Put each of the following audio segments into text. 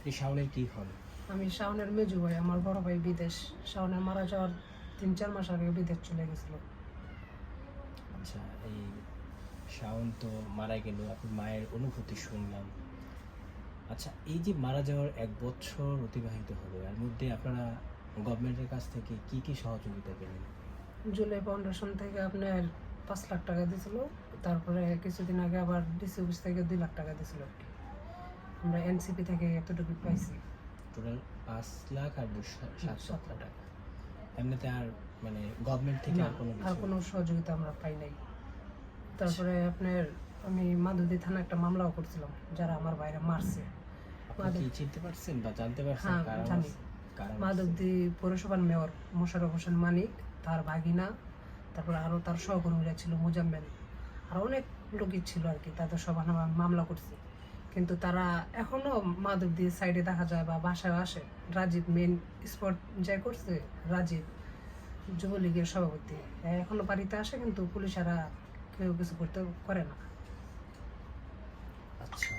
আপনি শাওনের কি হন? আমি শাওনের মেজু ভাই, আমার বড় ভাই বিদেশ। শাওনের মারা যাওয়ার 3-4 মাস আগে বিদেশ চলে গেছিল। আচ্ছা, এই শাওন তো মারা গেল, আপনি মায়ের অনুভূতি শুনলাম। আচ্ছা, এই যে মারা যাওয়ার 1 বছর অতিবাহিত হলো, এর মধ্যে আপনারা গভর্নমেন্টের কাছ থেকে কি কি সহযোগিতা পেলেন? জুলাই ফাউন্ডেশন থেকে আপনার 5 লাখ টাকা দিয়েছিল। তারপরে কিছুদিন আগে আবার ডিসি অফিস থেকে 2 লাখ টাকা দিয়েছিল আর কি। আমরা এনসিপি থেকে এতটুকু পাইছি। টোটাল 5 লাখ আর 7 লাখ টাকা। এমনিতে আর মানে গভর্নমেন্ট থেকে না, আর কোনো আর কিছু? কোনো সহযোগিতা আমরা পাই নাই। তারপরে আপনার আমি মাদুদি থানা একটা মামলাও করছিলাম, যারা আমার বাইরে মারছে। আপনি কি চিনতে পারছেন বা জানতে পারছেন হ্যাঁ, কারা জানি। কারা? মাধবদী পৌরসভার মেয়র মোশাররফ হোসেন মানিক, তার ভাগিনা, তারপরে আরও তার সহকর্মীরা ছিল, মুজাম্মেল, আর অনেক লোকই ছিল আর কি। তাদের সবার নামে আমি মামলা করছি, কিন্তু তারা এখনও মাধবদী সাইডে দেখা যায় বা বাসায় আসে। রাজীব মেন স্পট যাই করছে, রাজীব যুবলীগের সভাপতি, এখনো বাড়িতে আসে, কিন্তু পুলিশেরা কেউ কিছু করতে করে না। আচ্ছা,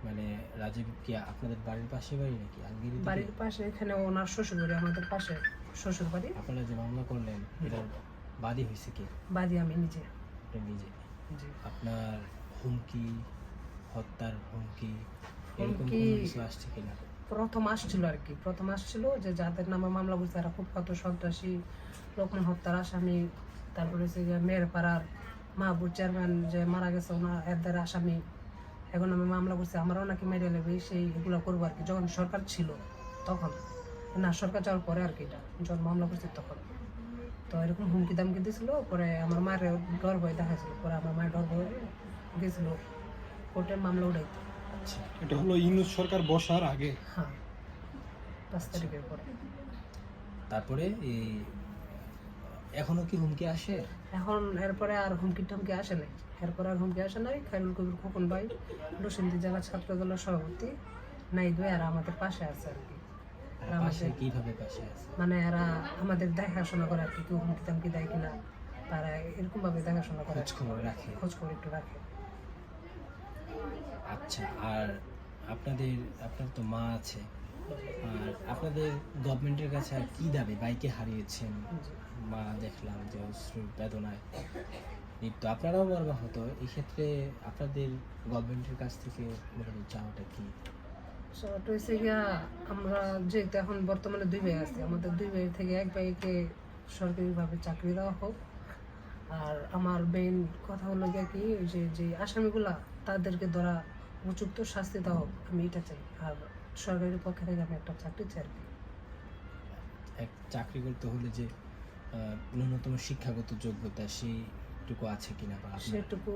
মানে রাজীব কি আপনাদের বাড়ির পাশে বাড়ি নাকি আলগিরি? বাড়ির পাশে, এখানে ওনার শ্বশুর বাড়ি, আমাদের পাশে শ্বশুর বাড়ি। আপনারা যে মামলা করলেন এটার বাদী হয়েছে কে? বাদী আমি নিজে। আপনি নিজে? জি। আপনার হুমকি, হত্যার হুমকি এরকম হুমকি কোনো কিছু আসছে কিনা? প্রথম আসছিল আর কি, প্রথম আসছিল যে যাদের নামে মামলা করছে তারা খুব কত সন্ত্রাসী, লোকমান হত্যার আসামি, তারপরে হচ্ছে যে মেয়ের পাড়ার মাহবুব চেয়ারম্যান যে মারা গেছে ওনার এদের আসামি। এখন আমি মামলা করছি, আমরাও নাকি মেরে নেবে, সেই এগুলো করবো আর কি। যখন সরকার ছিল তখন, না সরকার যাওয়ার পরে আর কি, এটা যখন মামলা করছি তখন। তো এরকম হুমকি দামকি দিয়েছিল। পরে আমার মায়ের ডর ভয় দেখাছিল, পরে আমার মায়ের ডর ভয় গেছিলো কোর্টে মামলা উঠাইতে। আচ্ছা, এটা হলো ইউনূস সরকার বসার আগে। হ্যাঁ, 5 তারিখের পরে। তারপরে এই এখনো কি হুমকি আসে? এখন এরপরে আর হুমকি টুমকি আসে নাই, এরপরে আর হুমকি আসে নাই। খায়রুল কবির খোকন ভাই নরসিংদী জেলা ছাত্র দলের সভাপতি, নাইদ ভাই, আর আমাদের পাশে আছে আর কি। আর পাশে আমাদের কিভাবে পাশে আছে? মানে এরা আমাদের দেখাশোনা করে আর কি, কেউ হুমকি টামকি দেয় কিনা, তারা এরকম ভাবে দেখাশোনা করে, খোঁজ খবর রাখে? খোঁজ খবর একটু রাখে। আচ্ছা, আর আপনার তো মা আছে, আর আপনাদের গভর্নমেন্টের কাছে আর কি দাবি? বাইকে হারিয়েছেন, মা দেখলাম যে অশ্রুর বেদনায় নৃত্য, আপনারাও মর্মাহত। এই ক্ষেত্রে আপনাদের গভর্নমেন্টের কাছ থেকে মূলত চাওয়াটা কি? সেটা হচ্ছে গিয়া, আমরা যেহেতু এখন বর্তমানে 2 ভাই আছে, আমাদের 2 ভাই থেকে 1 ভাইকে সরকারিভাবে চাকরি দেওয়া হোক। আর আমার মেইন কথা হলো গিয়া কি, ওই যে যে আসামিগুলা তাদেরকে ধরা উপযুক্ত শাস্তি দেওয়া হোক, আমি এটা চাই। আর সরকারের পক্ষ থেকে আমি একটা চাকরি চাই আর কি। এক চাকরি করতে হলে যে ন্যূনতম শিক্ষাগত যোগ্যতা সেইটুকু আছে কিনা, বা আপনার সেটুকু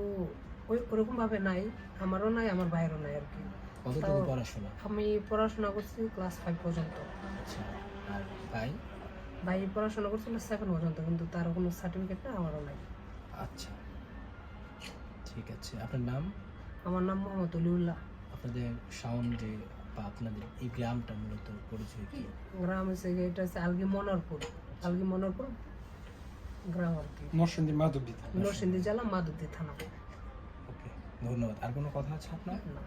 ওরকম ভাবে নাই, আমারও নাই, আমার ভাইয়েরও নাই আর কি। কতটুকু তাও পড়াশোনা? আমি পড়াশোনা করছি ক্লাস 5 পর্যন্ত। আচ্ছা, আর ভাই? ভাই পড়াশোনা করছিল 7 পর্যন্ত, কিন্তু তার কোনো সার্টিফিকেট না, আমারও নাই। আচ্ছা, ঠিক আছে। আপনার নাম? আমার নাম মোহাম্মদ অলিউল্লাহ। আপনাদের শাওন যে বা আপনাদের এই গ্রামটা মূলত পরিচয় কি? গ্রাম হচ্ছে গিয়ে, এটা হচ্ছে আলগি মনোরপুর, আলগি মনোরপুর গ্রাম আর কি। নরসিংদী মাধবদী থানা। নরসিংদী জেলা মাধবদী থানা। ওকে, ধন্যবাদ। আর কোনো কথা আছে আপনার? না।